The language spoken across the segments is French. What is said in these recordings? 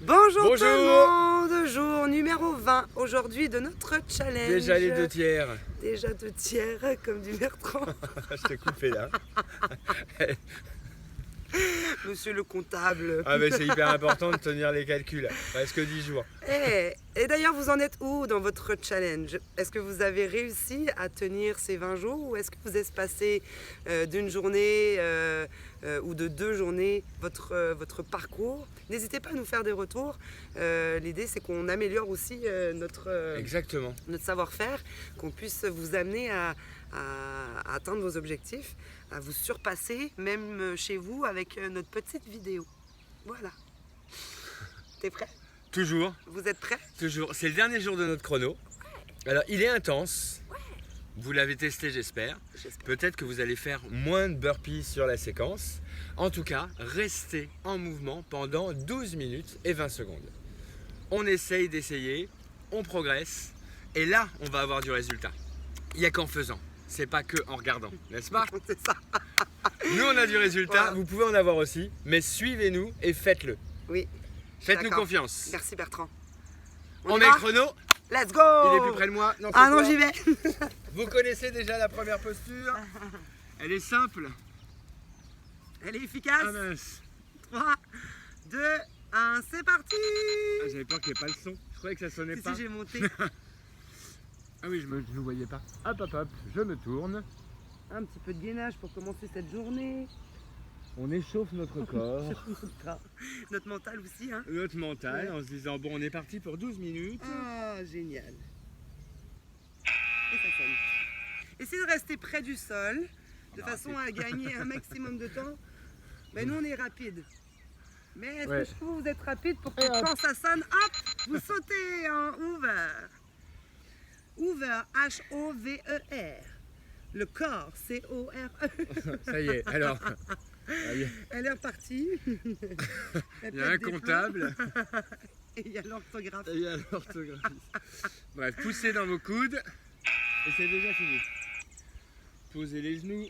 Bonjour tout Bonjour. le monde, jour numéro 20 aujourd'hui de notre challenge. Déjà les 2/3. Déjà 2/3 comme du Bertrand. Je t'ai coupé là. Monsieur le comptable. Ah mais c'est hyper important de tenir les calculs. Presque 10 jours. Et d'ailleurs vous en êtes où dans votre challenge? Est-ce que vous avez réussi à tenir ces 20 jours ou est-ce que vous espacez d'une journée ou de 2 journées votre parcours? N'hésitez pas à nous faire des retours. L'idée c'est qu'on améliore aussi Exactement. notre savoir-faire, qu'on puisse vous amener à atteindre vos objectifs, à vous surpasser, même chez vous, avec notre petite vidéo. Voilà. T'es prêt? Toujours. Vous êtes prêts? Toujours. C'est le dernier jour de notre chrono. Alors il est intense. Vous l'avez testé j'espère. J'espère. Peut-être que vous allez faire moins de burpees sur la séquence. En tout cas, restez en mouvement pendant 12 minutes et 20 secondes. On essaye d'essayer, on progresse et là on va avoir du résultat. Il n'y a qu'en faisant, c'est pas que en regardant, n'est-ce pas? C'est ça. Nous on a du résultat, Voilà. vous pouvez en avoir aussi, mais suivez-nous et faites-le. Oui. Faites-nous D'accord. confiance. Merci Bertrand. On y met va le chrono, Let's go! il est plus près de moi. Non, Ah c'est non, toi. j'y vais. Vous connaissez déjà la première posture. Elle est simple. Elle est efficace. Ah mince. 3, 2, 1, c'est parti! Ah, j'avais peur qu'il n'y ait pas le son. Je croyais que ça sonnait Si, pas. si, j'ai monté. Ah oui, je ne vous voyais pas. Hop, hop, hop, je me tourne. Un petit peu de gainage pour commencer cette journée. On échauffe notre corps, Notre mental aussi, hein? notre mental, Ouais. en se disant bon, on est parti pour 12 minutes. Ah, génial. Et ça sonne. Essayez de rester près du sol, de va façon à gagner un maximum de temps. Mais nous, on est rapide. Mais est-ce Ouais. que vous êtes rapide pour que Et hop. quand ça sonne, hop, vous sautez en over. Over, H-O-V-E-R. Le corps, C-O-R-E. Ça y est, alors, Elle est repartie. il y a un comptable Et il y a l'orthographe. et il y a l'orthographiste. Bref, poussez dans vos coudes et c'est déjà fini. Posez les genoux,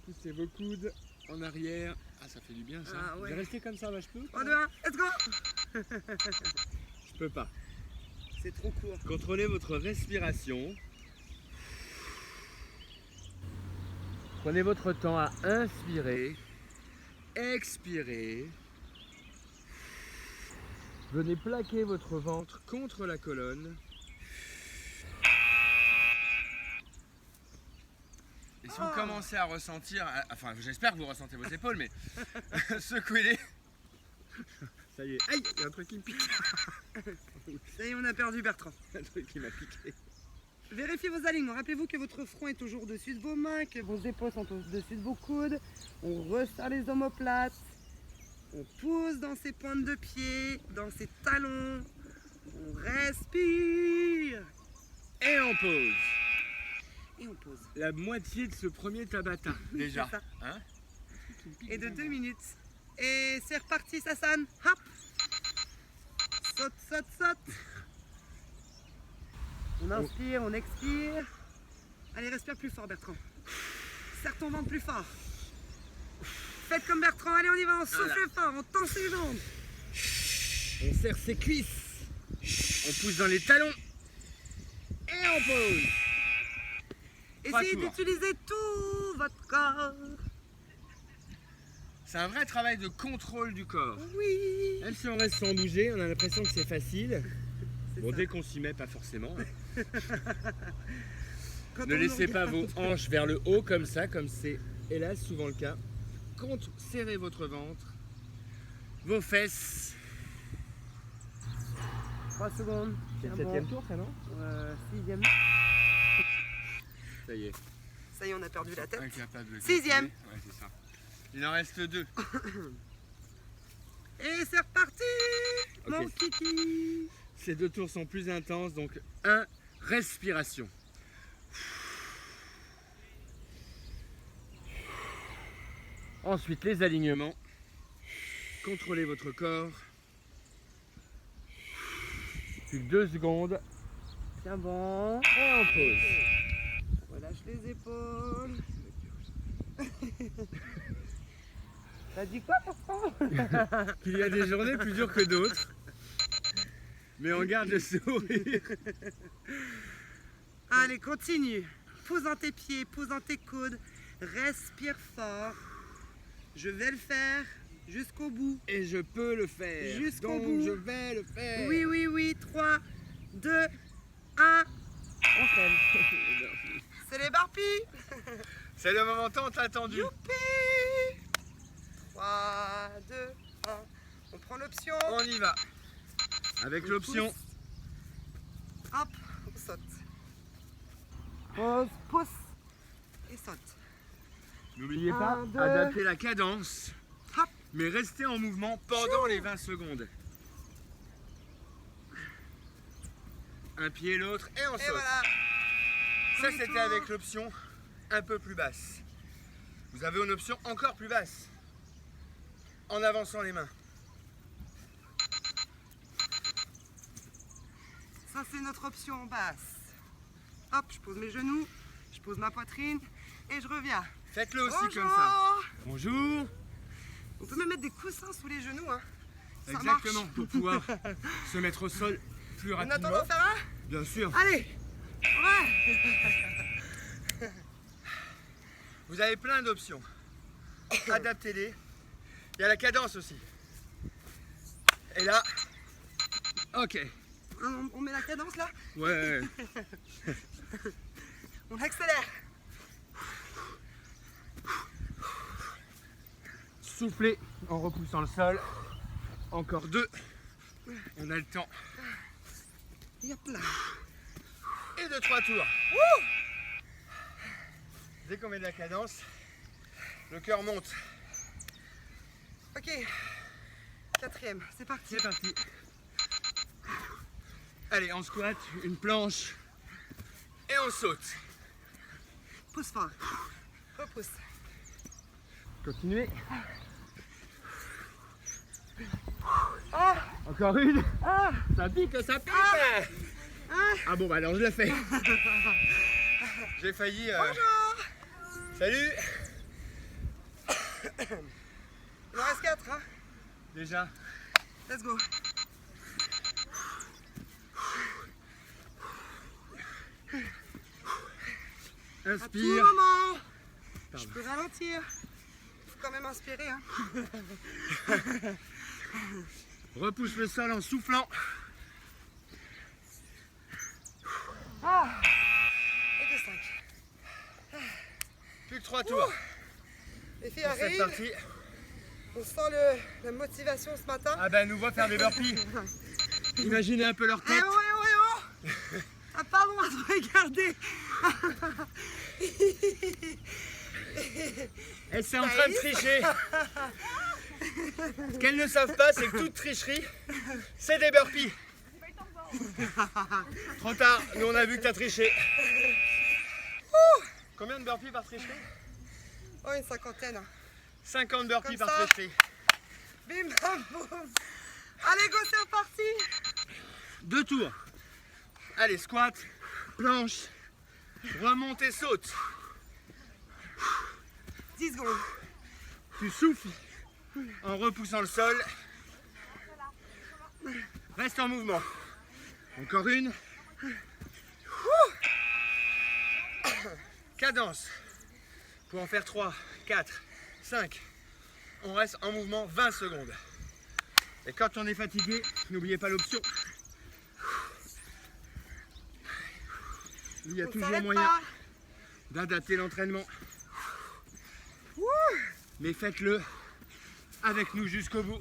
poussez vos coudes en arrière. Ah, ça fait du bien ça. Ah, ouais. Je vais rester comme ça, je peux? 3, 2, 1, let's go! Je peux pas. C'est trop court. Contrôlez votre respiration. Prenez votre temps à inspirer, expirer. Venez plaquer votre ventre contre la colonne. Et si vous commencez à ressentir, enfin j'espère que vous ressentez vos épaules, mais secouez-les. Ça y est, aïe, il y a un truc qui me pique. Ça y est, on a perdu Bertrand. Un truc qui m'a piqué. Vérifiez vos alignements. Rappelez-vous que votre front est toujours au-dessus de vos mains, que vos épaules sont au-dessus de vos coudes. On resserre les omoplates. On pousse dans ses pointes de pied, dans ses talons. On respire. Et on pose. Et on pose. La moitié de ce premier Tabata déjà. C'est ça. Hein? Et de 2 minutes. Et c'est reparti, ça sonne. Hop. Saute, saute, saute. On inspire, on expire. Allez, respire plus fort, Bertrand. Serre ton ventre plus fort. Faites comme Bertrand. Allez, on y va. On souffle fort. On tend ses jambes. On serre ses cuisses. On pousse dans les talons. Et on pose. Trois Essayez tours. d'utiliser tout votre corps. C'est un vrai travail de contrôle du corps. Oui. Même si on reste sans bouger, on a l'impression que c'est facile. C'est Bon, ça. dès qu'on s'y met, pas forcément. Quand Ne on laissez nous pas regarde. vos hanches vers le haut comme ça, comme c'est hélas souvent le cas. Serrez votre ventre, vos fesses. 3 secondes. C'est le Tiens, 7e bon. tour, ça non? 6e. Ça y est. Ça y est, on a perdu la tête. Incapable de 6e. calculer. Ouais, c'est ça. Il en reste 2. Et c'est reparti. Ok. Mon kiki. Ces 2 tours sont plus intenses, donc 1, respiration. Ensuite, les alignements. Contrôlez votre corps. Plus que 2 secondes. Tiens bon. Et on pose. On relâche les épaules. T'as dit quoi, Bertrand? Qu'il y a des journées plus dures que d'autres. Mais on garde le sourire. Allez, continue. Pose dans tes pieds, pose dans tes coudes. Respire fort. Je vais le faire jusqu'au bout. Et je peux le faire. Jusqu'au Donc bout. je vais le faire. Oui, oui, oui. 3, 2, 1. On freine. C'est les burpees. C'est le moment tant attendu. Youpi. 3, 2, 1. On prend l'option. On y va. Avec On l'option. pousse. Hop, on saute. Pose, pousse et saute. N'oubliez Un, pas, deux. adapter la cadence, Hop. mais restez en mouvement pendant les 20 secondes. Un pied, l'autre et on Et saute. voilà. Ça, Demi-tour. c'était avec l'option un peu plus basse. Vous avez une option encore plus basse. En avançant les mains. Ça, c'est notre option basse. Hop, je pose mes genoux, je pose ma poitrine et je reviens. Faites-le aussi Bonjour. comme ça. Bonjour. On peut même mettre des coussins sous les genoux. Hein. Ça Exactement, marche. pour pouvoir se mettre au sol plus On rapidement. attend d'en faire un? Bien sûr. Allez. Ouais. Vous avez plein d'options. Adaptez-les. Il y a la cadence aussi. Et là, ok. On met la cadence là. Ouais. On accélère. Soufflez en repoussant le sol. Encore 2. On a le temps. Et hop là. Et 2-3 tours. Dès qu'on met de la cadence, le cœur monte. Ok. 4e, c'est parti. C'est parti. Allez, on squatte, une planche. Et on saute. Pousse fort. Repousse. Continuez. Ah. Encore une. Ah. Ça pique, ça pique. Ah. Ah bon, bah alors je le fais. J'ai failli. Bonjour. Salut. Il en reste 4, hein. Déjà. Let's go. À tout Inspire. moment. Pardon. Je peux ralentir. Il faut quand même inspirer. Hein. Repousse le sol en soufflant. Ah. Et de 5. Plus que 3 tours. Les filles Pour cette arrivent. partie. On sent la motivation ce matin. Ah ben, nous voit faire des burpees. Imaginez un peu leur Eh tête. oh, eh oh, eh oh. Ah pardon, à te regarder. Elles sont en train de tricher. Ce qu'elles ne savent pas, c'est que toute tricherie, c'est des burpees. Trop tard, nous on a vu que t'as triché. Combien de burpees par tricherie? Oh, une 50aine. 50 burpees Comme par ça. tricherie. Bim, bam, boum. Allez, go, c'est reparti. 2 tours. Allez, squat, planche, remonte et saute. 10 secondes. Tu souffles en repoussant le sol. Reste en mouvement. Encore une. Cadence. Pour en faire 3, 4, 5. On reste en mouvement 20 secondes. Et quand on est fatigué, n'oubliez pas l'option. Il y a On toujours s'arrête moyen pas. d'adapter l'entraînement. Mais faites-le avec nous jusqu'au bout.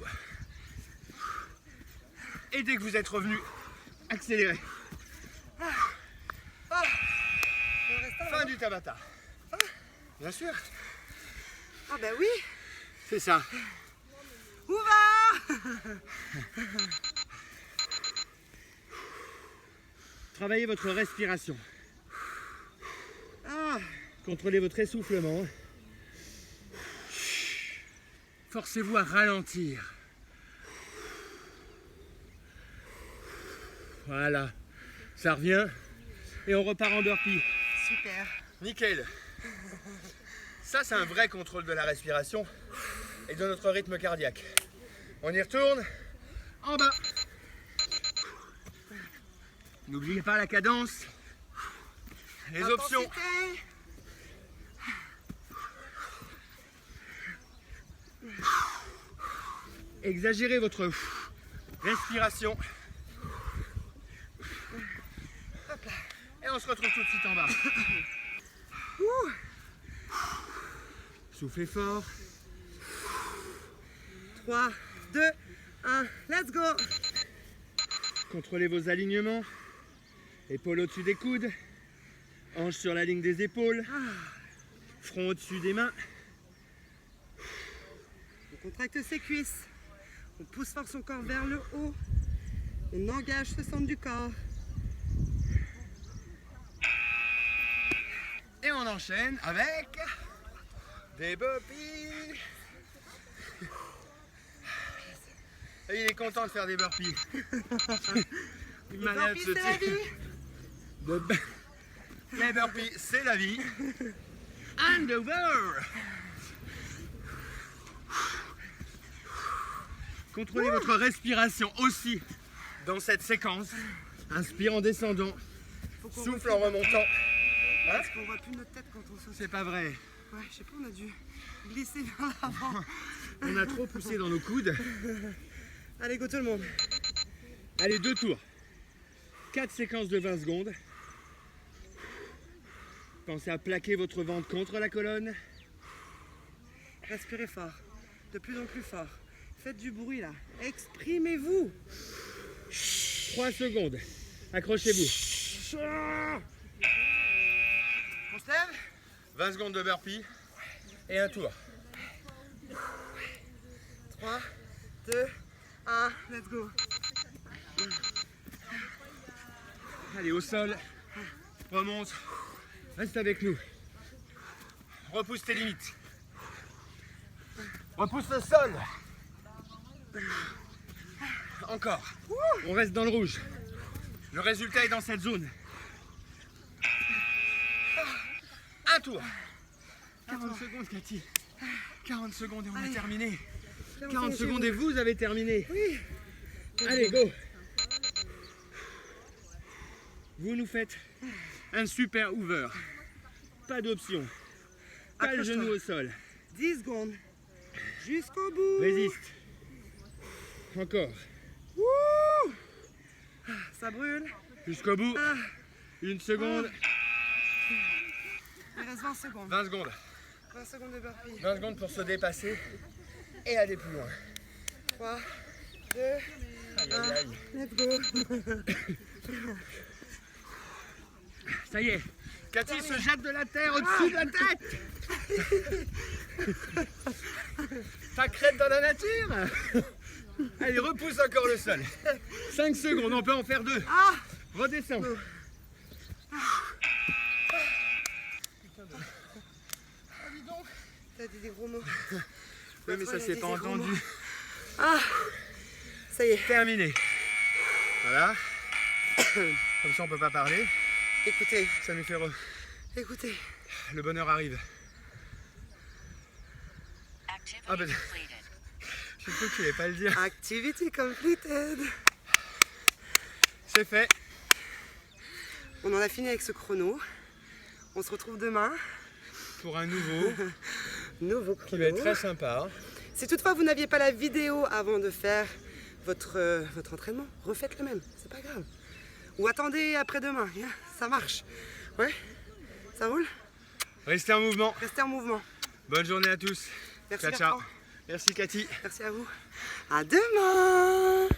Et dès que vous êtes revenu, accélérez. Il en reste un, là. Fin du Tabata. Bien sûr, Ah ben oui. c'est ça. Où va? Travaillez votre respiration. Ah. Contrôlez votre essoufflement. Forcez-vous à ralentir. Voilà, ça revient et on repart en burpee. Super. Nickel. Ça, c'est un vrai contrôle de la respiration. et de notre rythme cardiaque. On y retourne. En bas. N'oubliez pas la cadence. Les options. Intensité. Exagérez votre respiration. Et on se retrouve tout de suite en bas. Soufflez fort. 3, 2, 1, let's go. Contrôlez vos alignements. Épaules au-dessus des coudes. Hanches sur la ligne des épaules. Front au-dessus des mains. On contracte ses cuisses. On pousse fort son corps vers le haut. On engage ce centre du corps. Et on enchaîne avec des burpees. Et il est content de faire des burpees. Une manière de se C'est la tirer. vie. Les burpees, c'est la vie. And over. Contrôlez votre respiration aussi dans cette séquence. Inspire en descendant, Faut qu'on souffle refile. en remontant. Parce qu'on voit plus notre tête quand on saute. C'est pas vrai. Ouais, je sais pas, on a dû glisser vers l'avant. On a trop poussé dans nos coudes. Allez, go tout le monde. Allez, 2 tours. 4 séquences de 20 secondes. Pensez à plaquer votre ventre contre la colonne. Respirez fort. De plus en plus fort. Faites du bruit là. Exprimez-vous. 3 secondes. Accrochez-vous. On se lève. 20 secondes de burpee et un tour. 3, 2, 1, let's go. Allez, au sol. Remonte. Reste avec nous. Repousse tes limites. Repousse le sol. Encore. On reste dans le rouge. Le résultat est dans cette zone. Un tour. 40 secondes, Cathy. 40 secondes et on a terminé. 40 secondes et vous avez terminé. Oui. Allez, go. Vous nous faites un super hoover. Pas d'option. Pas le Accroche-toi. genou au sol. 10 secondes. Jusqu'au bout. Résiste. Encore. Wouh. Ça brûle. Jusqu'au bout. Ah, 1 seconde. il reste 20 secondes. 20 secondes. 20 secondes de burpee. 20 secondes pour se dépasser et aller plus loin. 3, 2, Aïe, aïe, aïe. let's go. Ça y est. Cathy se jette de la terre au-dessus de la tête. Ta crête dans la nature. Allez, repousse encore le sol. 5 secondes, on peut en faire 2. Ah, Redescends. t'as dit des gros mots. Oui, mais ça, Il a c'est dit pas des gros entendu. mots. Ah, ça y est. Terminé. Voilà. Comme ça, on peut pas parler. Écoutez, Ça nous fait écoutez. le bonheur arrive. Ah ben, je sais que tu voulais pas le dire. Activity completed. C'est fait. On en a fini avec ce chrono. On se retrouve demain. Pour un nouveau Nouveau qui chrono. va être très sympa. Si toutefois vous n'aviez pas la vidéo avant de faire votre entraînement, refaites le même, c'est pas grave. Ou attendez après-demain, hein, ça marche. Ouais, ça roule. Restez en mouvement. Restez en mouvement. Bonne journée à tous. Merci Ciao, ciao. Bertrand. Merci Cathy. Merci à vous. À demain.